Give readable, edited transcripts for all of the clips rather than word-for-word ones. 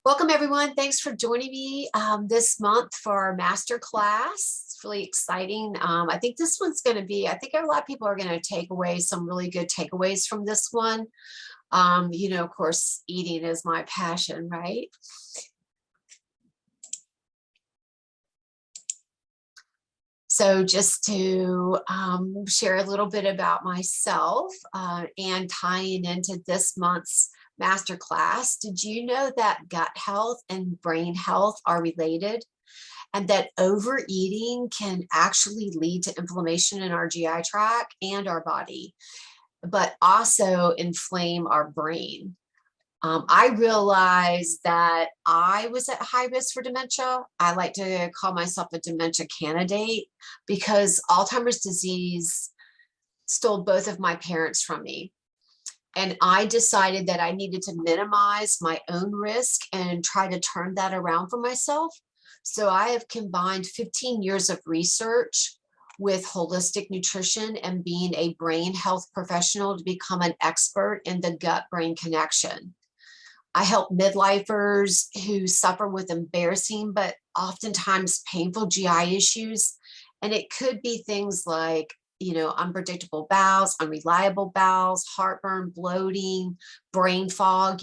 Welcome everyone. Thanks for joining me this month for our master class. It's really exciting. I think this one's going to be, I think a lot of people are going to take away some really good takeaways from this one. Of course, eating is my passion, right? So just to share a little bit about myself and tying into this month's masterclass, did you know that gut health and brain health are related, and that overeating can actually lead to inflammation in our GI tract and our body, but also inflame our brain? I realized that I was at high risk for dementia. I like to call myself a dementia candidate because Alzheimer's disease stole both of my parents from me. And I decided that I needed to minimize my own risk and try to turn that around for myself. So I have combined 15 years of research with holistic nutrition and being a brain health professional to become an expert in the gut-brain connection. I help midlifers who suffer with embarrassing but oftentimes painful GI issues. And it could be things like, unpredictable bowels, unreliable bowels, heartburn, bloating, brain fog,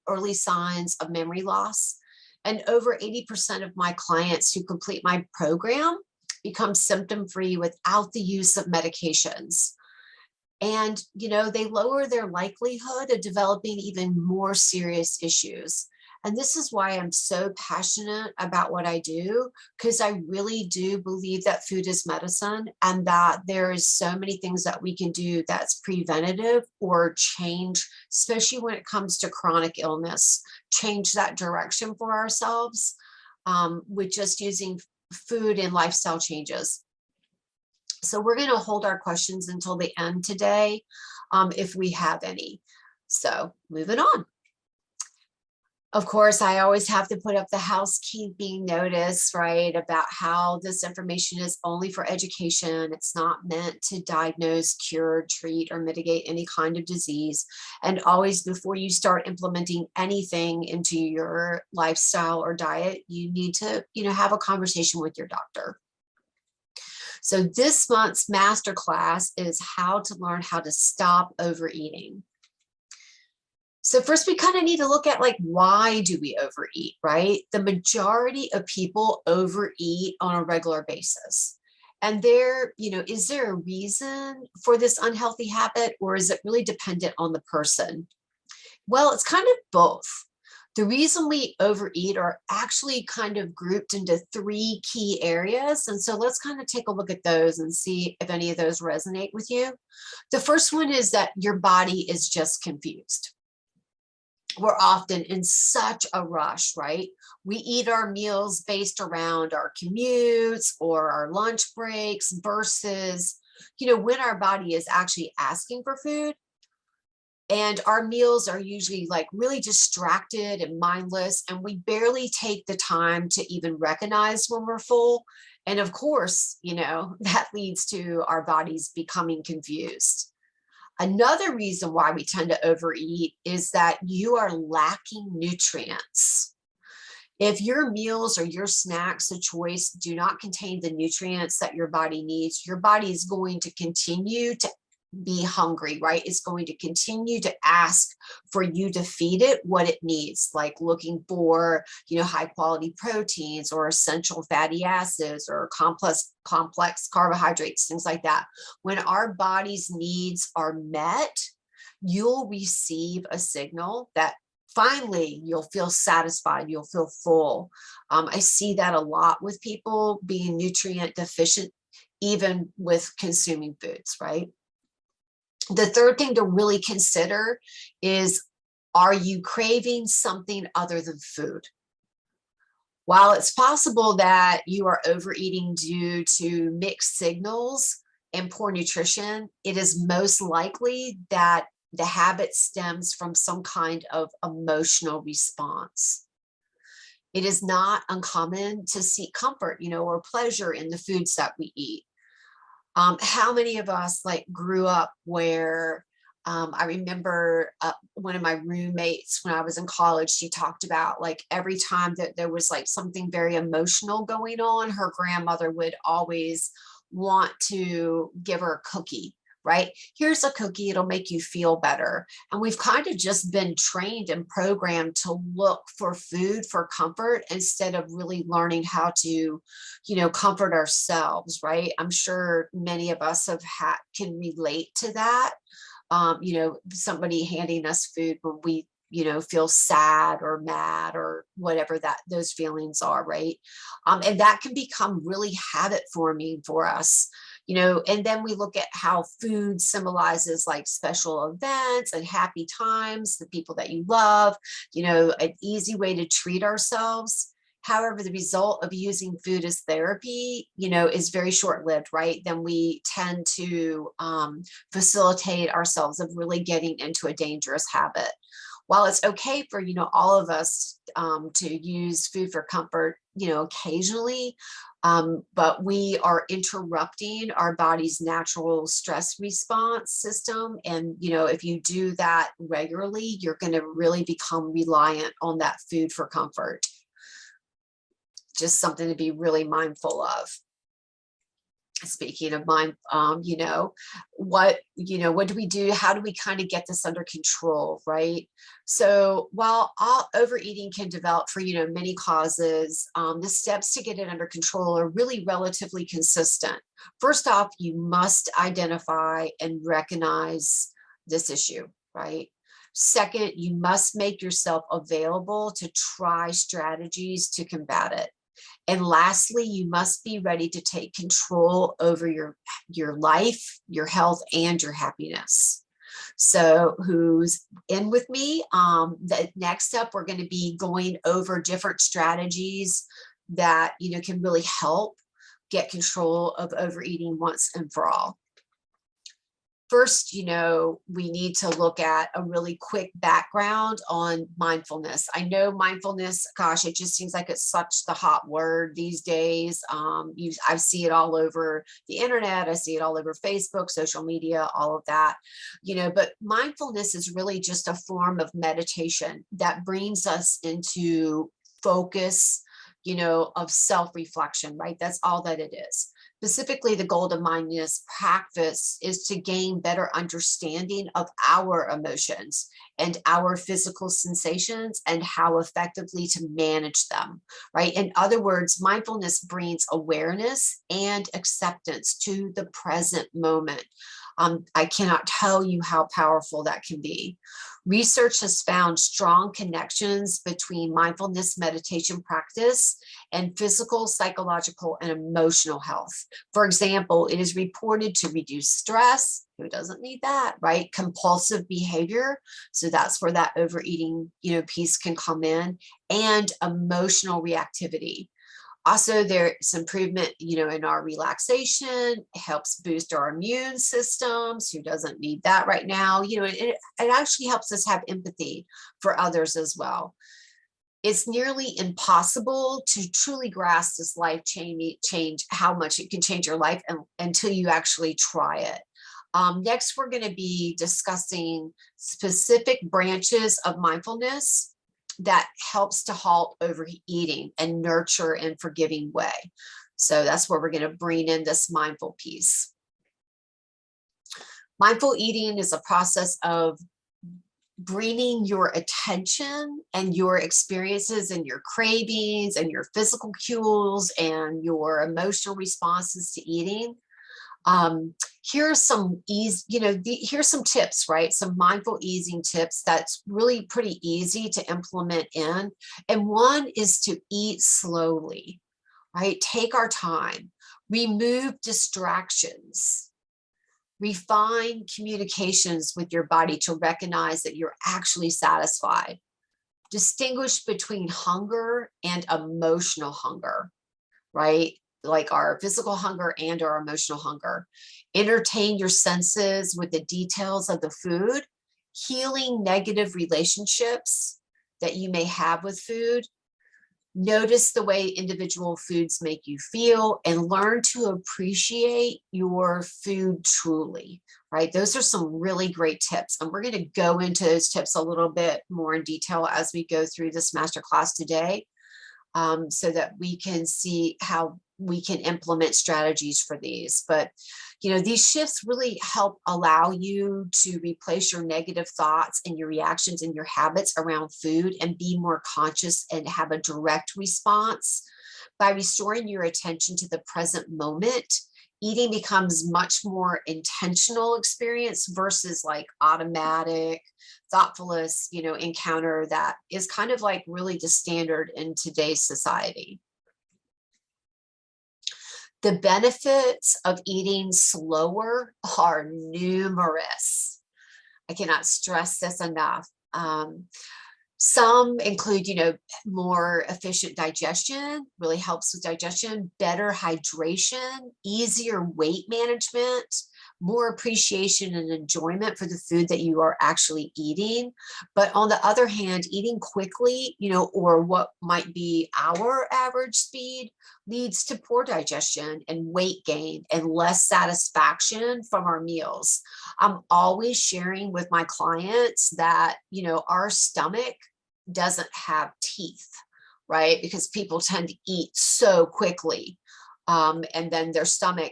early signs of memory loss. And over 80% of my clients who complete my program become symptom-free without the use of medications. And, they lower their likelihood of developing even more serious issues. And this is why I'm so passionate about what I do, because I really do believe that food is medicine and that there is so many things that we can do that's preventative or change, especially when it comes to chronic illness, change that direction for ourselves with just using food and lifestyle changes. So we're going to hold our questions until the end today, if we have any. So moving on. Of course, I always have to put up the housekeeping notice, right, about how this information is only for education. It's not meant to diagnose, cure, treat, or mitigate any kind of disease. And always, before you start implementing anything into your lifestyle or diet, you need to, have a conversation with your doctor. So this month's masterclass is how to learn how to stop overeating. So first, we kind of need to look at why do we overeat, right? The majority of people overeat on a regular basis. And is there a reason for this unhealthy habit, or is it really dependent on the person? Well, it's kind of both. The reason we overeat are actually kind of grouped into 3 key areas. And so let's kind of take a look at those and see if any of those resonate with you. The first one is that your body is just confused. We're often in such a rush, right? We eat our meals based around our commutes or our lunch breaks versus, when our body is actually asking for food. And our meals are usually really distracted and mindless, and we barely take the time to even recognize when we're full. And of course, that leads to our bodies becoming confused. Another reason why we tend to overeat is that you are lacking nutrients. If your meals or your snacks of choice do not contain the nutrients that your body needs, your body is going to continue to be hungry, right? It's going to continue to ask for you to feed it what it needs, like looking for, high quality proteins or essential fatty acids or complex carbohydrates, things like that. When our body's needs are met, you'll receive a signal that finally you'll feel satisfied, you'll feel full. I see that a lot with people being nutrient deficient, even with consuming foods, right? The third thing to really consider is, are you craving something other than food? While it's possible that you are overeating due to mixed signals and poor nutrition, it is most likely that the habit stems from some kind of emotional response. It is not uncommon to seek comfort, or pleasure in the foods that we eat. How many of us grew up where I remember one of my roommates when I was in college, she talked about like every time that there was like something very emotional going on, her grandmother would always want to give her a cookie, right? Here's a cookie, it'll make you feel better. And we've kind of just been trained and programmed to look for food for comfort instead of really learning how to, comfort ourselves, right? I'm sure many of us can relate to that. Somebody handing us food when we, feel sad or mad or whatever those feelings are, right? And that can become really habit forming for us, and then we look at how food symbolizes like special events and happy times, the people that you love, an easy way to treat ourselves. However, the result of using food as therapy, is very short-lived, right? Then we tend to facilitate ourselves of really getting into a dangerous habit. While it's okay for, all of us to use food for comfort, occasionally, but we are interrupting our body's natural stress response system. And, if you do that regularly, you're going to really become reliant on that food for comfort. Just something to be really mindful of. Speaking of mind, what do we do? How do we kind of get this under control, right? So while all overeating can develop for, many causes, the steps to get it under control are really relatively consistent. First off, you must identify and recognize this issue, right? Second, you must make yourself available to try strategies to combat it. And lastly, you must be ready to take control over your life, your health, and your happiness. So who's in with me? Next up, we're going to be going over different strategies that, can really help get control of overeating once and for all. First, we need to look at a really quick background on mindfulness. I know mindfulness, gosh, it just seems like it's such the hot word these days. I see it all over the internet. I see it all over Facebook, social media, all of that, but mindfulness is really just a form of meditation that brings us into focus, of self-reflection, right? That's all that it is. Specifically, the goal of mindfulness practice is to gain better understanding of our emotions and our physical sensations and how effectively to manage them, right? In other words, mindfulness brings awareness and acceptance to the present moment. I cannot tell you how powerful that can be. Research has found strong connections between mindfulness meditation practice and physical, psychological, and emotional health. For example, it is reported to reduce stress. Who doesn't need that, right? Compulsive behavior. So that's where that overeating, piece can come in, and emotional reactivity. Also, there's improvement, in our relaxation. It helps boost our immune systems. Who doesn't need that right now? It actually helps us have empathy for others as well. It's nearly impossible to truly grasp this life change, how much it can change your life until you actually try it. Next, we're going to be discussing specific branches of mindfulness that helps to halt overeating and nurture in forgiving way. So that's where we're going to bring in this mindful piece. Mindful eating is a process of bringing your attention and your experiences and your cravings and your physical cues and your emotional responses to eating. Here's some here's some tips, right? Some mindful eating tips that's really pretty easy to implement in. And one is to eat slowly, right? Take our time, remove distractions, refine communications with your body to recognize that you're actually satisfied. Distinguish between hunger and emotional hunger, right? Like our physical hunger and our emotional hunger. Entertain your senses with the details of the food, healing negative relationships that you may have with food, Notice the way individual foods make you feel and learn to appreciate your food truly, right? Those are some really great tips. And we're going to go into those tips a little bit more in detail as we go through this masterclass today, so that we can see how we can implement strategies for these. But, these shifts really help allow you to replace your negative thoughts and your reactions and your habits around food and be more conscious and have a direct response. By restoring your attention to the present moment, eating becomes much more intentional experience versus like automatic, thoughtfulness, encounter that is kind of like really the standard in today's society. The benefits of eating slower are numerous. I cannot stress this enough. Some include, more efficient digestion, really helps with digestion, better hydration, easier weight management, more appreciation and enjoyment for the food that you are actually eating. But on the other hand, eating quickly, or what might be our average speed, leads to poor digestion and weight gain and less satisfaction from our meals. I'm always sharing with my clients that, our stomach doesn't have teeth, right? Because people tend to eat so quickly. And then their stomach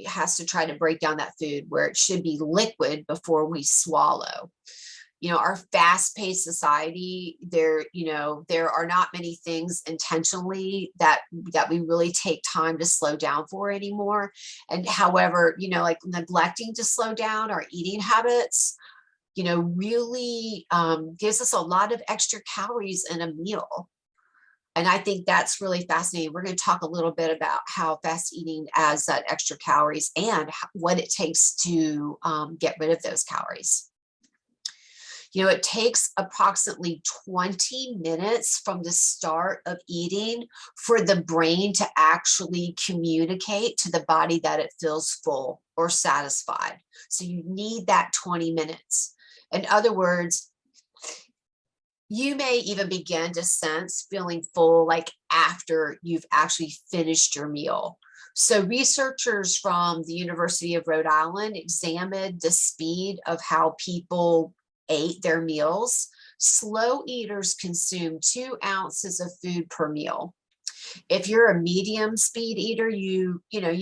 has to try to break down that food where it should be liquid before we swallow. Our fast-paced society, there are not many things intentionally that we really take time to slow down for anymore. And however, like neglecting to slow down our eating habits, really gives us a lot of extra calories in a meal. And I think that's really fascinating. We're going to talk a little bit about how fast eating adds that extra calories and what it takes to get rid of those calories. It takes approximately 20 minutes from the start of eating for the brain to actually communicate to the body that it feels full or satisfied. So you need that 20 minutes. In other words, you may even begin to sense feeling full like after you've actually finished your meal. So researchers from the University of Rhode Island examined the speed of how people ate their meals. Slow eaters consume 2 ounces of food per meal. If you're a medium speed eater, you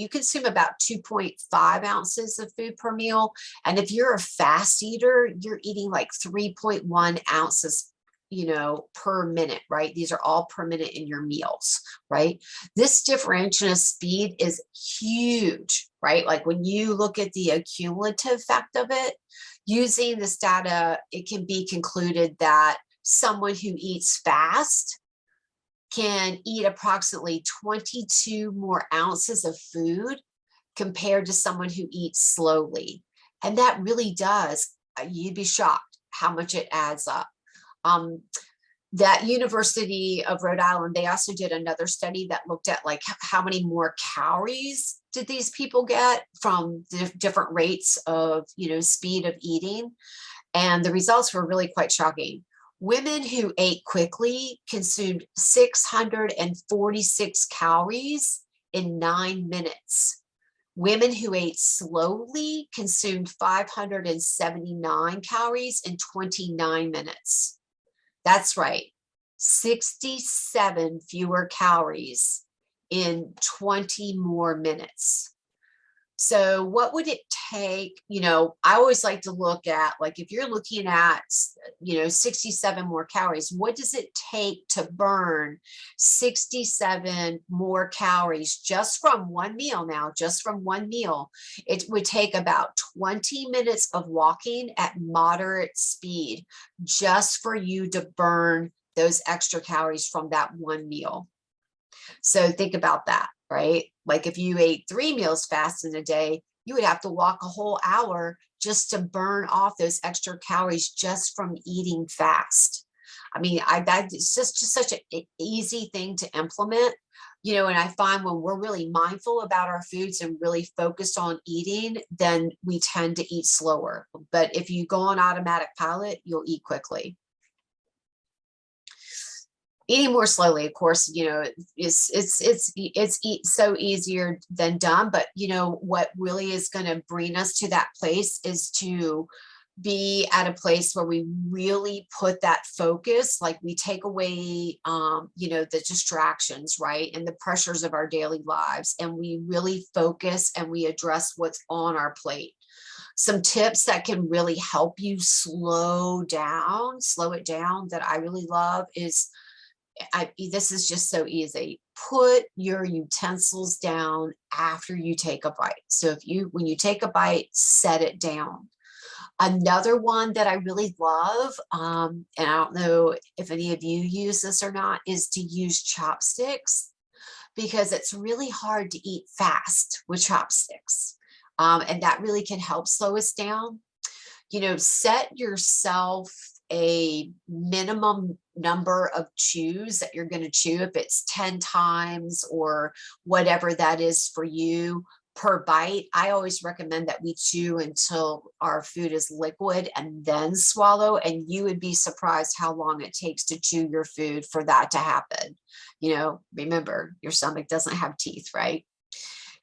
consume about 2.5 ounces of food per meal. And if you're a fast eater, you're eating like 3.1 ounces per minute, right? These are all per minute in your meals, right? This differential of speed is huge, right? Like when you look at the accumulative effect of it, using this data, it can be concluded that someone who eats fast can eat approximately 22 more ounces of food compared to someone who eats slowly. And that really does, you'd be shocked how much it adds up. That University of Rhode Island, they also did another study that looked at like how many more calories did these people get from the different rates of, speed of eating. And the results were really quite shocking. Women who ate quickly consumed 646 calories in 9 minutes. Women who ate slowly consumed 579 calories in 29 minutes. That's right, 67 fewer calories in 20 more minutes. So what would it take? I always like to look at, like, if you're looking at, 67 more calories, what does it take to burn 67 more calories just from one meal now, just from one meal? It would take about 20 minutes of walking at moderate speed just for you to burn those extra calories from that one meal. So think about that, right? Like if you ate 3 meals fast in a day, you would have to walk a whole hour just to burn off those extra calories just from eating fast. I mean, it's just such an easy thing to implement, and I find when we're really mindful about our foods and really focused on eating, then we tend to eat slower. But if you go on automatic pilot, you'll eat quickly. Eating more slowly, of course, so easier than done. But what really is going to bring us to that place is to be at a place where we really put that focus, like we take away, the distractions, right? And the pressures of our daily lives. And we really focus and we address what's on our plate. Some tips that can really help you slow it down that I really love is, this is just so easy. Put your utensils down after you take a bite. So when you take a bite, set it down. Another one that I really love, and I don't know if any of you use this or not, is to use chopsticks, because it's really hard to eat fast with chopsticks. And that really can help slow us down. Set yourself a minimum number of chews that you're going to chew, if it's 10 times or whatever that is for you per bite. I always recommend that we chew until our food is liquid and then swallow. And you would be surprised how long it takes to chew your food for that to happen. Remember, your stomach doesn't have teeth, right?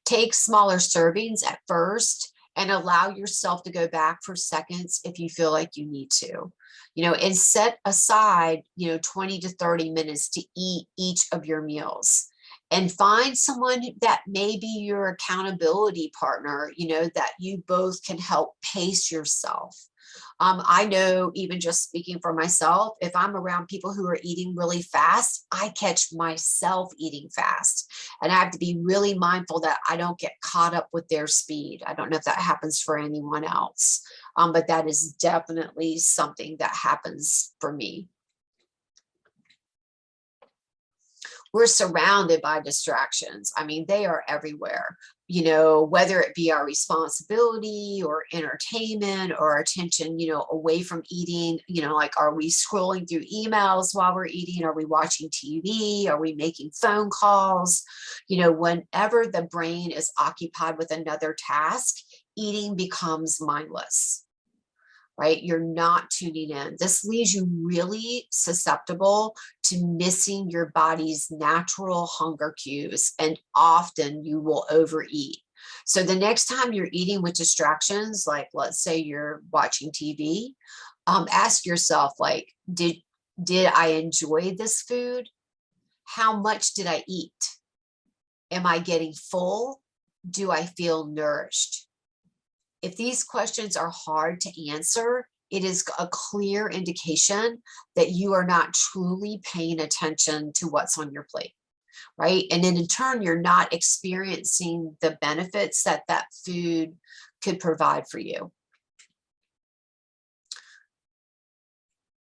Take smaller servings at first and allow yourself to go back for seconds if you feel like you need to, and set aside, 20 to 30 minutes to eat each of your meals. And find someone that may be your accountability partner, that you both can help pace yourself. I know, even just speaking for myself, if I'm around people who are eating really fast, I catch myself eating fast. And I have to be really mindful that I don't get caught up with their speed. I don't know if that happens for anyone else, but that is definitely something that happens for me. We're surrounded by distractions. I mean, they are everywhere, whether it be our responsibility or entertainment or attention, away from eating, like, are we scrolling through emails while we're eating? Are we watching TV? Are we making phone calls? Whenever the brain is occupied with another task, eating becomes mindless. Right? You're not tuning in. This leaves you really susceptible to missing your body's natural hunger cues, and often you will overeat. So the next time you're eating with distractions, like let's say you're watching TV, ask yourself, like, did I enjoy this food? How much did I eat? Am I getting full? Do I feel nourished? If these questions are hard to answer, it is a clear indication that you are not truly paying attention to what's on your plate, right? And then in turn, you're not experiencing the benefits that that food could provide for you.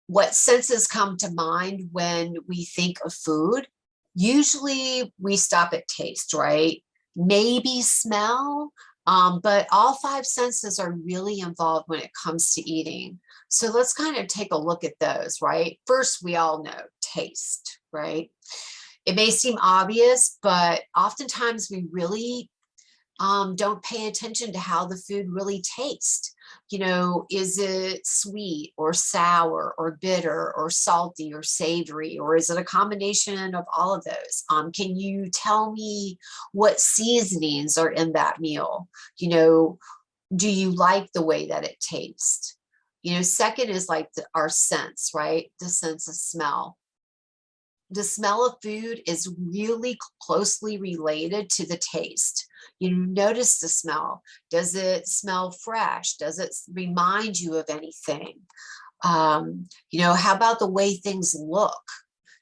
What senses come to mind when we think of food? Usually we stop at taste, right? Maybe smell, but all five senses are really involved when it comes to eating. So let's kind of take a look at those, right? First, we all know taste, right? It may seem obvious, but oftentimes we really don't pay attention to how the food really tastes. Is it sweet or sour or bitter or salty or savory, or is it a combination of all of those? Can you tell me what seasonings are in that meal? Do you like the way that it tastes? Second is like our sense, right? The sense of smell. The smell of food is really closely related to the taste. You notice the smell. Does it smell fresh? Does it remind you of anything? How about the way things look?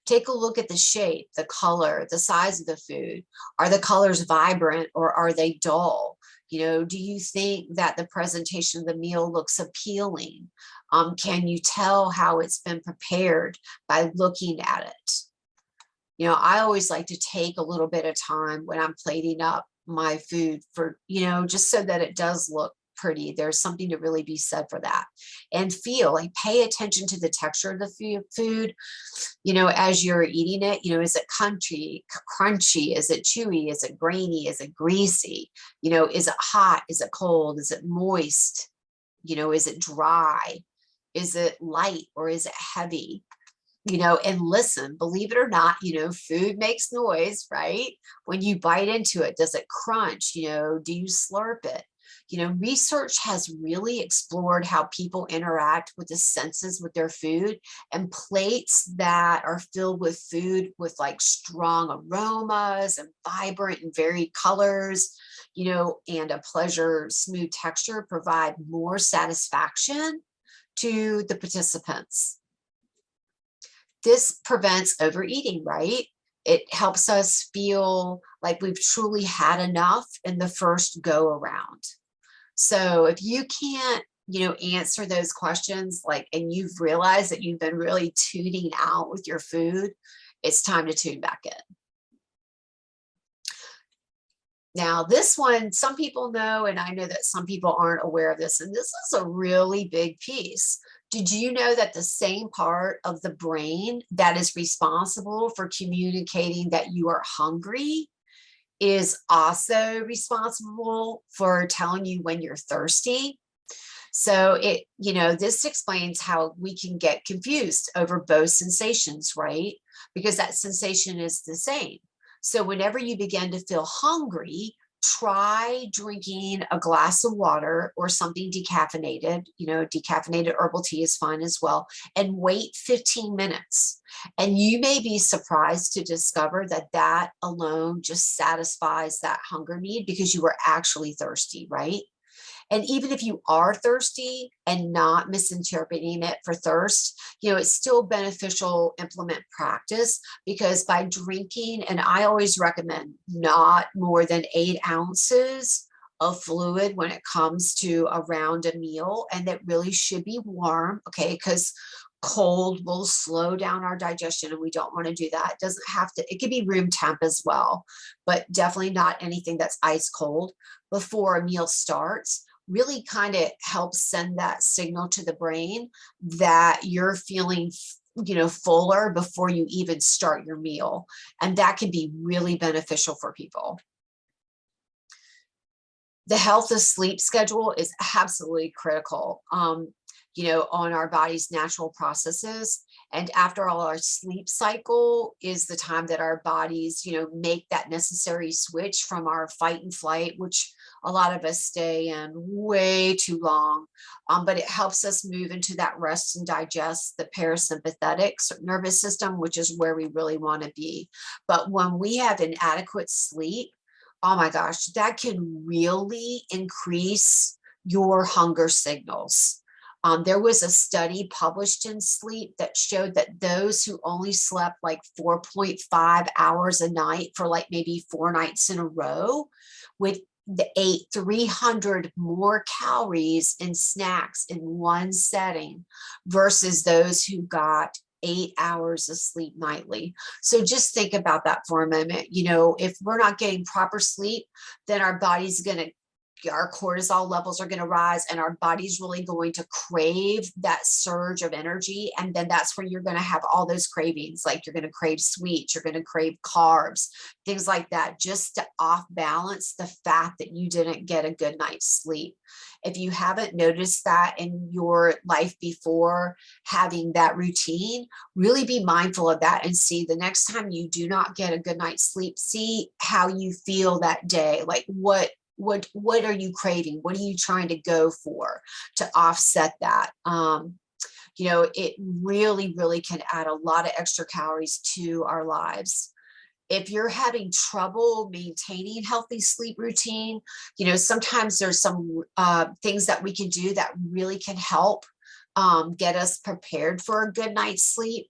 Take a look at the shape, the color, the size of the food. Are the colors vibrant or are they dull? Do you think that the presentation of the meal looks appealing? Can you tell how it's been prepared by looking at it? I always like to take a little bit of time when I'm plating up my food for, just so that it does look pretty. There's something to really be said for that. And like, pay attention to the texture of the food, as you're eating it. Is it crunchy? Is it chewy? Is it grainy? Is it greasy? Is it hot? Is it cold? Is it moist? Is it dry? Is it light or is it heavy? and listen. Believe it or not, food makes noise, right? When you bite into it, does it crunch? Do you slurp it? Research has really explored how people interact with the senses with their food, and plates that are filled with food with like strong aromas and vibrant and varied colors, and a pleasure smooth texture provide more satisfaction to the participants. This prevents overeating, right? It helps us feel like we've truly had enough in the first go around. So if you can't, answer those questions, and you've realized that you've been really tuning out with your food, it's time to tune back in. Now, this one, some people know, and I know that some people aren't aware of this, and this is a really big piece. Did you know that the same part of the brain that is responsible for communicating that you are hungry is also responsible for telling you when you're thirsty? So this explains how we can get confused over both sensations, right? Because that sensation is the same. So whenever you begin to feel hungry, try drinking a glass of water or something decaffeinated. Decaffeinated herbal tea is fine as well, and wait 15 minutes. And you may be surprised to discover that that alone just satisfies that hunger need because you were actually thirsty, right? And even if you are thirsty and not misinterpreting it for thirst, it's still beneficial implement practice, because by drinking, and I always recommend not more than 8 ounces of fluid when it comes to around a meal, and that really should be warm, okay? Because cold will slow down our digestion, and we don't want to do that. It doesn't have to, it could be room temp as well, but definitely not anything that's ice cold before a meal starts. Really kind of helps send that signal to the brain that you're feeling fuller before you even start your meal, and that can be really beneficial for people. The health of sleep schedule is absolutely critical, on our body's natural processes. And after all, our sleep cycle is the time that our bodies, make that necessary switch from our fight and flight, which a lot of us stay in way too long. But it helps us move into that rest and digest, the parasympathetic nervous system, which is where we really want to be. But when we have inadequate sleep, oh my gosh, that can really increase your hunger signals. There was a study published in Sleep that showed that those who only slept like 4.5 hours a night for like maybe 4 nights in a row would ate 300 more calories in snacks in one setting versus those who got 8 hours of sleep nightly. So just think about that for a moment. If we're not getting proper sleep, then our cortisol levels are going to rise, and our body's really going to crave that surge of energy. And then that's where you're going to have all those cravings, like you're going to crave sweets, you're going to crave carbs, things like that, just to off balance the fact that you didn't get a good night's sleep. If you haven't noticed that in your life before having that routine, really be mindful of that and see the next time you do not get a good night's sleep, see how you feel that day. Like what are you craving? What are you trying to go for to offset that? It really, really can add a lot of extra calories to our lives. If you're having trouble maintaining healthy sleep routine, sometimes there's some things that we can do that really can help get us prepared for a good night's sleep.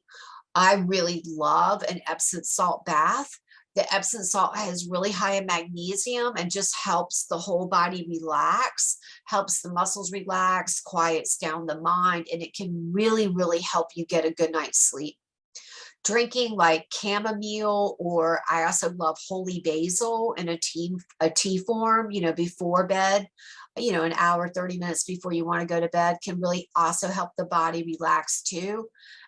I really love an Epsom salt bath. The Epsom salt has really high in magnesium and just helps the whole body relax, helps the muscles relax, quiets down the mind, and it can really, really help you get a good night's sleep. Drinking like chamomile, or I also love holy basil in a tea form, before bed, an hour, 30 minutes before you want to go to bed, can really also help the body relax too.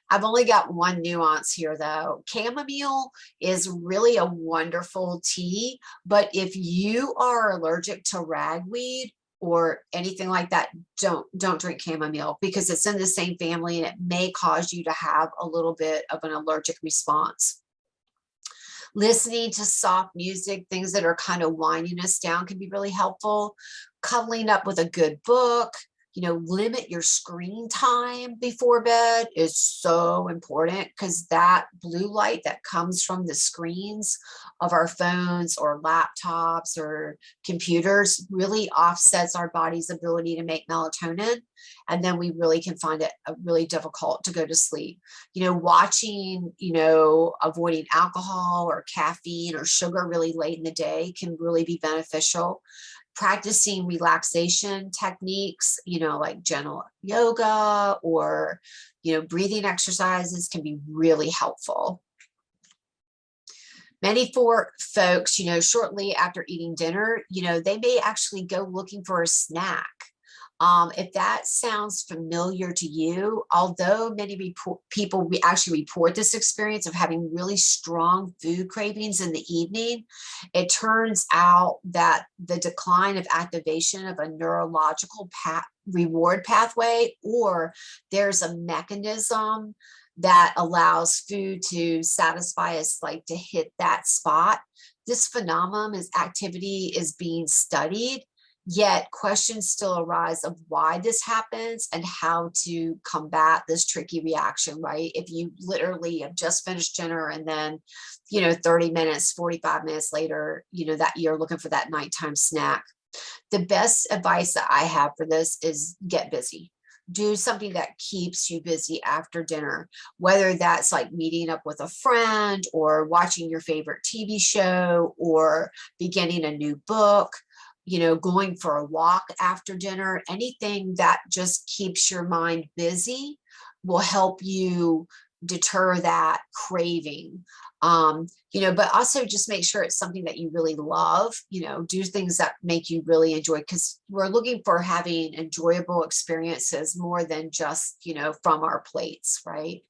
I've only got one nuance here though. Chamomile is really a wonderful tea, but if you are allergic to ragweed, or anything like that, don't drink chamomile, because it's in the same family and it may cause you to have a little bit of an allergic response. Listening to soft music, things that are kind of winding us down, can be really helpful. Cuddling up with a good book, limit your screen time before bed is so important, because that blue light that comes from the screens of our phones or laptops or computers really offsets our body's ability to make melatonin. And then we really can find it really difficult to go to sleep. Watching, avoiding alcohol or caffeine or sugar really late in the day can really be beneficial. Practicing relaxation techniques, like gentle yoga or, breathing exercises can be really helpful. Many folks, shortly after eating dinner, they may actually go looking for a snack. If that sounds familiar to you, although many people actually report this experience of having really strong food cravings in the evening, it turns out that the decline of activation of a neurological reward pathway, or there's a mechanism that allows food to satisfy us, like to hit that spot. This phenomenon activity is being studied. Yet questions still arise of why this happens and how to combat this tricky reaction, right? If you literally have just finished dinner and then, 30 minutes, 45 minutes later, that you're looking for that nighttime snack. The best advice that I have for this is get busy. Do something that keeps you busy after dinner, whether that's like meeting up with a friend or watching your favorite TV show or beginning a new book. Going for a walk after dinner. Anything that just keeps your mind busy will help you deter that craving. But also just make sure it's something that you really love. Do things that make you really enjoy, because we're looking for having enjoyable experiences more than just, from our plates, right?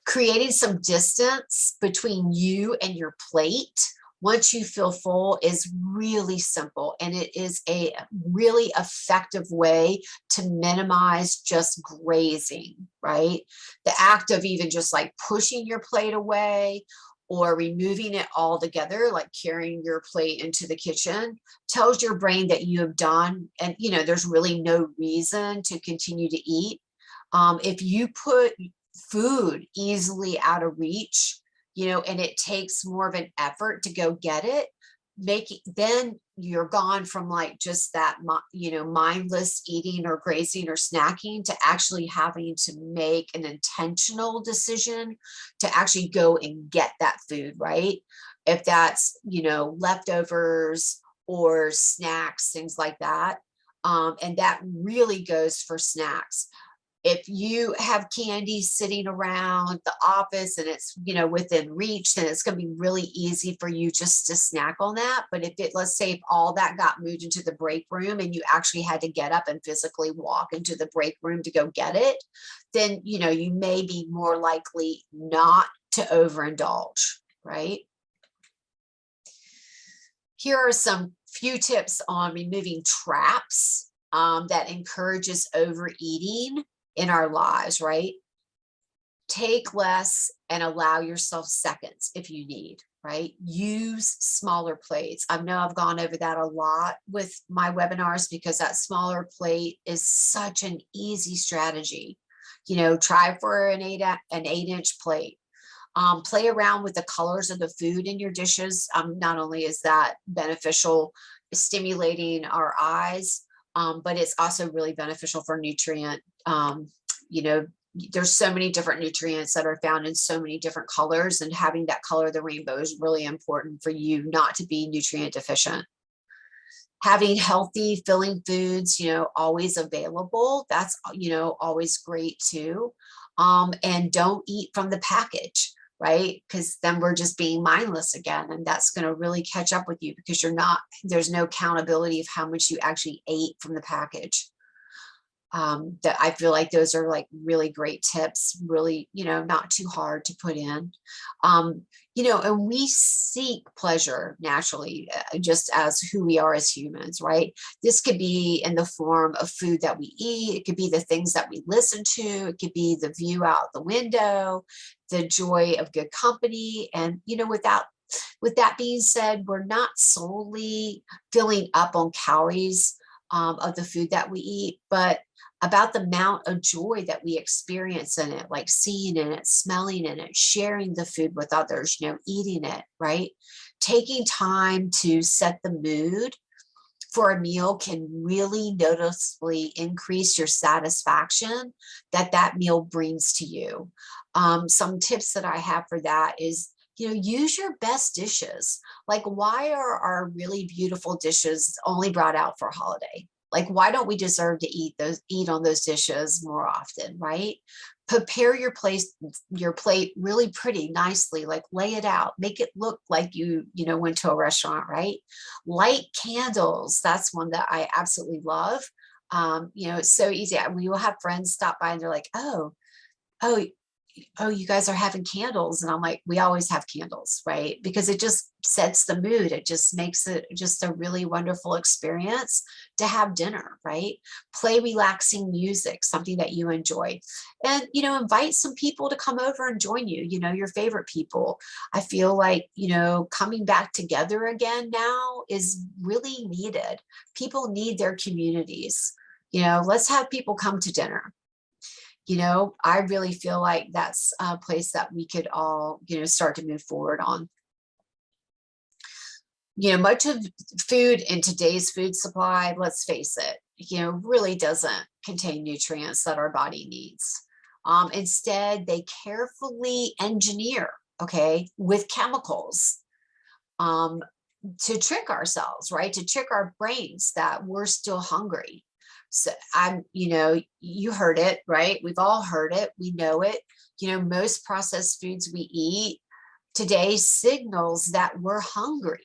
Creating some distance between you and your plate once you feel full is really simple, and it is a really effective way to minimize just grazing, right? The act of even just like pushing your plate away or removing it altogether, like carrying your plate into the kitchen, tells your brain that you have done, and there's really no reason to continue to eat. If you put food easily out of reach, and it takes more of an effort to go get it, then you're gone from like just that, mindless eating or grazing or snacking to actually having to make an intentional decision to actually go and get that food, right? If that's, leftovers or snacks, things like that. And that really goes for snacks. If you have candy sitting around the office and it's, within reach, then it's going to be really easy for you just to snack on that. But let's say if all that got moved into the break room and you actually had to get up and physically walk into the break room to go get it, then, you may be more likely not to overindulge, right? Here are some few tips on removing traps that encourages overeating in our lives, right? Take less and allow yourself seconds if you need, right? Use smaller plates. I know I've gone over that a lot with my webinars, because that smaller plate is such an easy strategy. Try for an 8-inch plate. Play around with the colors of the food in your dishes. Not only is that beneficial, stimulating our eyes, but it's also really beneficial for nutrient. There's so many different nutrients that are found in so many different colors, and having that color of the rainbow is really important for you not to be nutrient deficient. Having healthy, filling foods, always available. That's, always great too. And don't eat from the package, right? Because then we're just being mindless again, and that's going to really catch up with you, because there's no accountability of how much you actually ate from the package. That I feel like those are like really great tips, really, not too hard to put in. And we seek pleasure naturally, just as who we are as humans, right? This could be in the form of food that we eat. It could be the things that we listen to. It could be the view out the window, the joy of good company. And, with that being said, we're not solely filling up on calories of the food that we eat, but about the amount of joy that we experience in it, like seeing in it, smelling in it, sharing the food with others, eating it, right? Taking time to set the mood for a meal can really noticeably increase your satisfaction that that meal brings to you. Some tips that I have for that is, use your best dishes. Like, why are our really beautiful dishes only brought out for a holiday? Like, why don't we deserve to eat on those dishes more often, right? Prepare your plate really pretty nicely, like lay it out, make it look like you went to a restaurant, right? Light candles, that's one that I absolutely love. It's so easy. We will have friends stop by and they're like, oh, you guys are having candles. And I'm like, we always have candles, right? Because it just sets the mood. It just makes it just a really wonderful experience to have dinner, right? Play relaxing music, something that you enjoy. And, invite some people to come over and join you, your favorite people. I feel like, coming back together again now is really needed. People need their communities. Let's have people come to dinner. I really feel like that's a place that we could all, start to move forward on. Much of food in today's food supply, let's face it, really doesn't contain nutrients that our body needs. Instead, they carefully engineer, okay, with chemicals, um, to trick ourselves, right? To trick our brains that we're still hungry. So you heard it, right? We've all heard it. We know it. Most processed foods we eat today signals that we're hungry,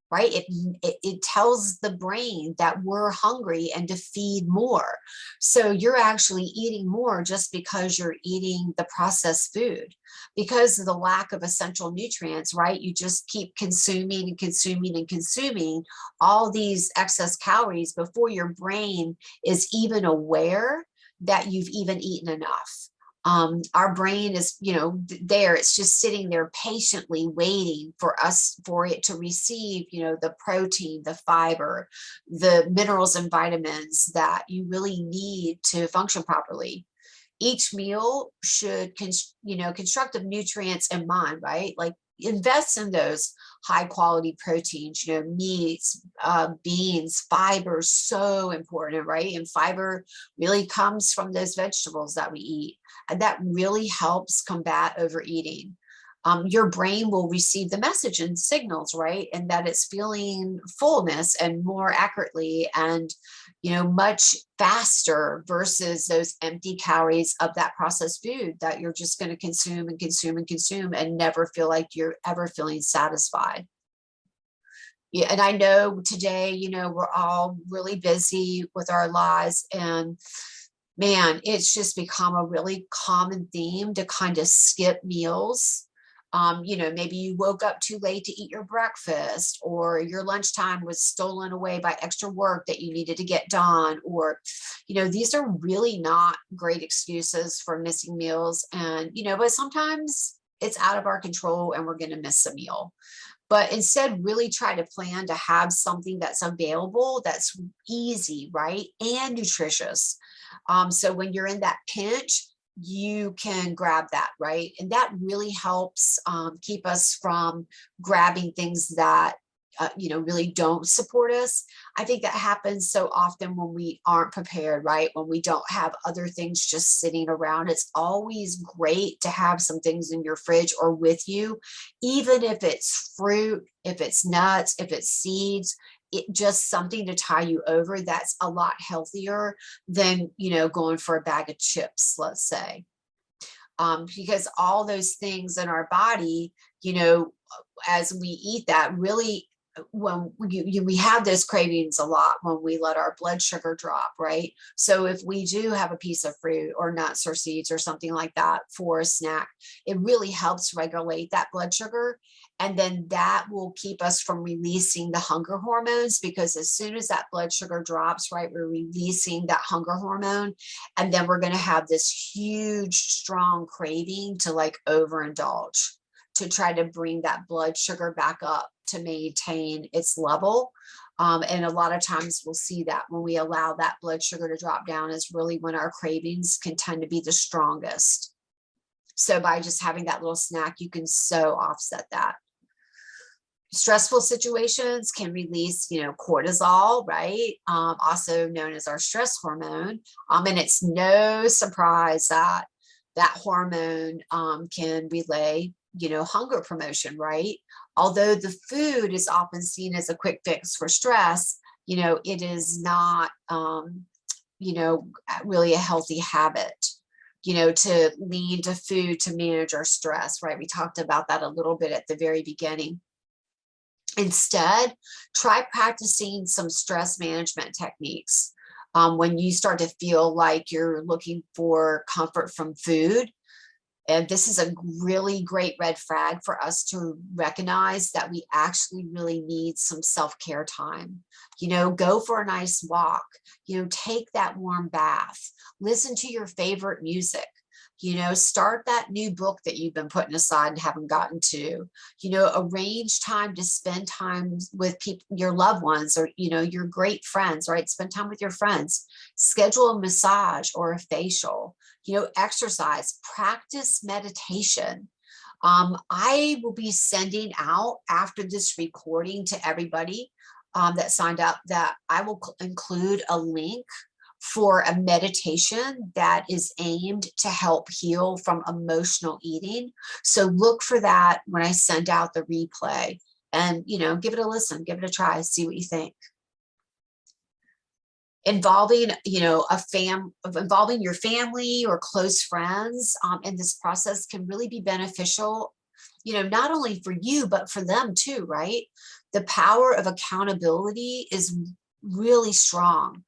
right? It tells the brain that we're hungry and to feed more. So you're actually eating more just because you're eating the processed food. Because of the lack of essential nutrients, right? You just keep consuming and consuming and consuming all these excess calories before your brain is even aware that you've even eaten enough. Our brain is, there, it's just sitting there patiently waiting for it to receive, the protein, the fiber, the minerals and vitamins that you really need to function properly. Each meal should, constructive nutrients in mind, right? Like, invest in those high quality proteins, meats, beans, fiber, so important, right? And fiber really comes from those vegetables that we eat. And that really helps combat overeating. Your brain will receive the message and signals, right? And that it's feeling fullness and more accurately and, much faster versus those empty calories of that processed food that you're just going to consume and consume and consume and never feel like you're ever feeling satisfied. Yeah, and I know today, we're all really busy with our lives, and man, it's just become a really common theme to kind of skip meals. Maybe you woke up too late to eat your breakfast, or your lunchtime was stolen away by extra work that you needed to get done, or, these are really not great excuses for missing meals. And, but sometimes it's out of our control and we're going to miss a meal. But instead, really try to plan to have something that's available, that's easy, right? And nutritious. So when you're in that pinch, you can grab that, right? And that really helps keep us from grabbing things that really don't support us. I think that happens so often when we aren't prepared, right? When we don't have other things just sitting around. It's always great to have some things in your fridge or with you, even if it's fruit, if it's nuts, if it's seeds. It just something to tie you over. That's a lot healthier than going for a bag of chips, let's say. Because all those things in our body, as we eat that, really when we have those cravings a lot when we let our blood sugar drop, right? So if we do have a piece of fruit or nuts or seeds or something like that for a snack, it really helps regulate that blood sugar. And then that will keep us from releasing the hunger hormones, because as soon as that blood sugar drops, right, we're releasing that hunger hormone. And then we're going to have this huge, strong craving to like overindulge, to try to bring that blood sugar back up to maintain its level. And a lot of times we'll see that when we allow that blood sugar to drop down is really when our cravings can tend to be the strongest. So by just having that little snack, you can so offset that. Stressful situations can release, cortisol, right? Also known as our stress hormone. And it's no surprise that that hormone can relay, hunger promotion, right? Although the food is often seen as a quick fix for stress, it is not, really a healthy habit, to lean to food to manage our stress, right? We talked about that a little bit at the very beginning. Instead, try practicing some stress management techniques. When you start to feel like you're looking for comfort from food, and this is a really great red flag for us to recognize that we actually really need some self-care time. Go for a nice walk, take that warm bath, listen to your favorite music, start that new book that you've been putting aside and haven't gotten to, arrange time to spend time with people, your loved ones, or, your great friends, right? Spend time with your friends, schedule a massage or a facial, exercise, practice meditation. I will be sending out after this recording to everybody that signed up that I will include a link for a meditation that is aimed to help heal from emotional eating. So look for that when I send out the replay, and, give it a listen, give it a try, see what you think. Involving, involving your family or close friends in this process can really be beneficial, not only for you, but for them too, right? The power of accountability is really strong.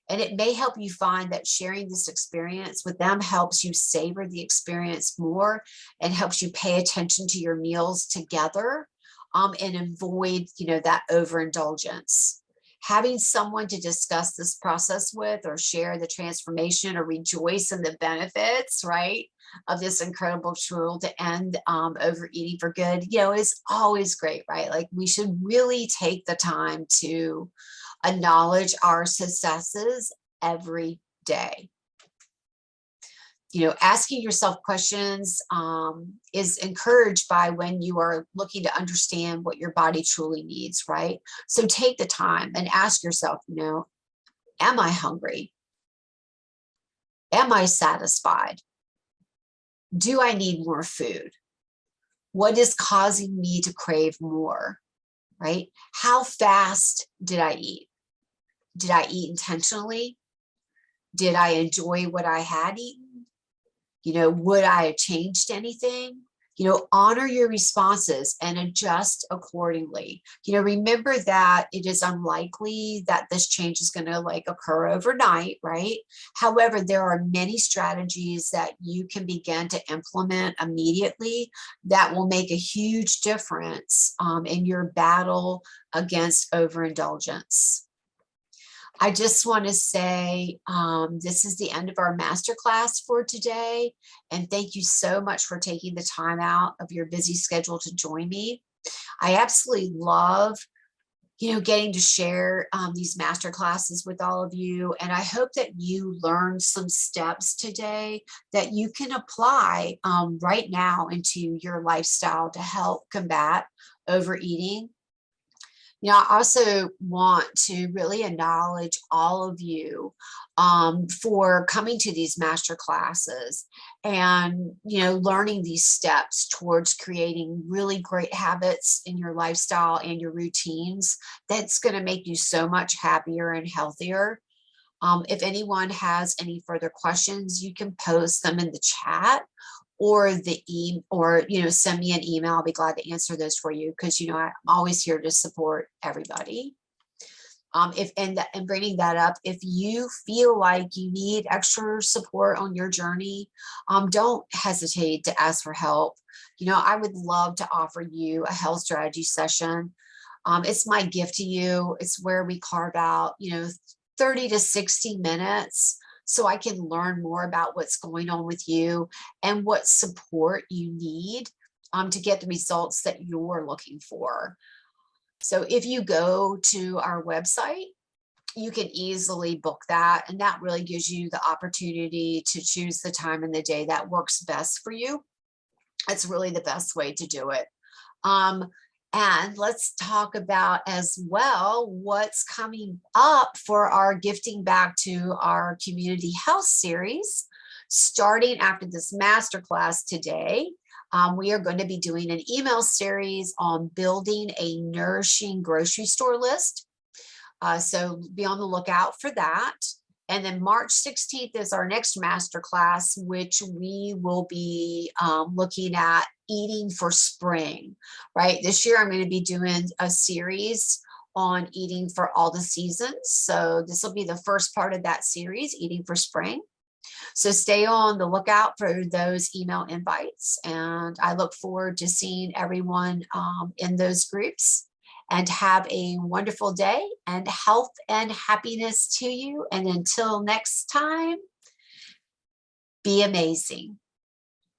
And it may help you find that sharing this experience with them helps you savor the experience more and helps you pay attention to your meals together, and avoid, that overindulgence. Having someone to discuss this process with, or share the transformation, or rejoice in the benefits, right, of this incredible tool to end overeating for good, is always great, right? Like, we should really take the time to acknowledge our successes every day. Asking yourself questions is encouraged by when you are looking to understand what your body truly needs, right? So take the time and ask yourself, am I hungry? Am I satisfied? Do I need more food? What is causing me to crave more, right? How fast did I eat? Did I eat intentionally? Did I enjoy what I had eaten? Would I have changed anything? Honor your responses and adjust accordingly. Remember that it is unlikely that this change is going to occur overnight, right? However, there are many strategies that you can begin to implement immediately that will make a huge difference in your battle against overindulgence. I just want to say this is the end of our masterclass for today. And thank you so much for taking the time out of your busy schedule to join me. I absolutely love, getting to share these masterclasses with all of you. And I hope that you learned some steps today that you can apply right now into your lifestyle to help combat overeating. I also want to really acknowledge all of you for coming to these master classes and, learning these steps towards creating really great habits in your lifestyle and your routines. That's going to make you so much happier and healthier. If anyone has any further questions, you can post them in the chat, or send me an email. I'll be glad to answer those for you, because I'm always here to support everybody. If and bringing that up, if you feel like you need extra support on your journey, don't hesitate to ask for help. I would love to offer you a health strategy session. It's my gift to you. It's where we carve out 30 to 60 minutes so I can learn more about what's going on with you and what support you need to get the results that you're looking for. So if you go to our website, you can easily book that, and that really gives you the opportunity to choose the time in the day that works best for you. That's really the best way to do it. And let's talk about as well what's coming up for our Gifting Back to Our Community Health series. Starting after this masterclass today, we are going to be doing an email series on building a nourishing grocery store list. So be on the lookout for that. And then March 16th is our next masterclass, which we will be looking at eating for spring, right? This year, I'm going to be doing a series on eating for all the seasons. So this will be the first part of that series, eating for spring. So stay on the lookout for those email invites. And I look forward to seeing everyone in those groups. And have a wonderful day, and health and happiness to you. And until next time, be amazing.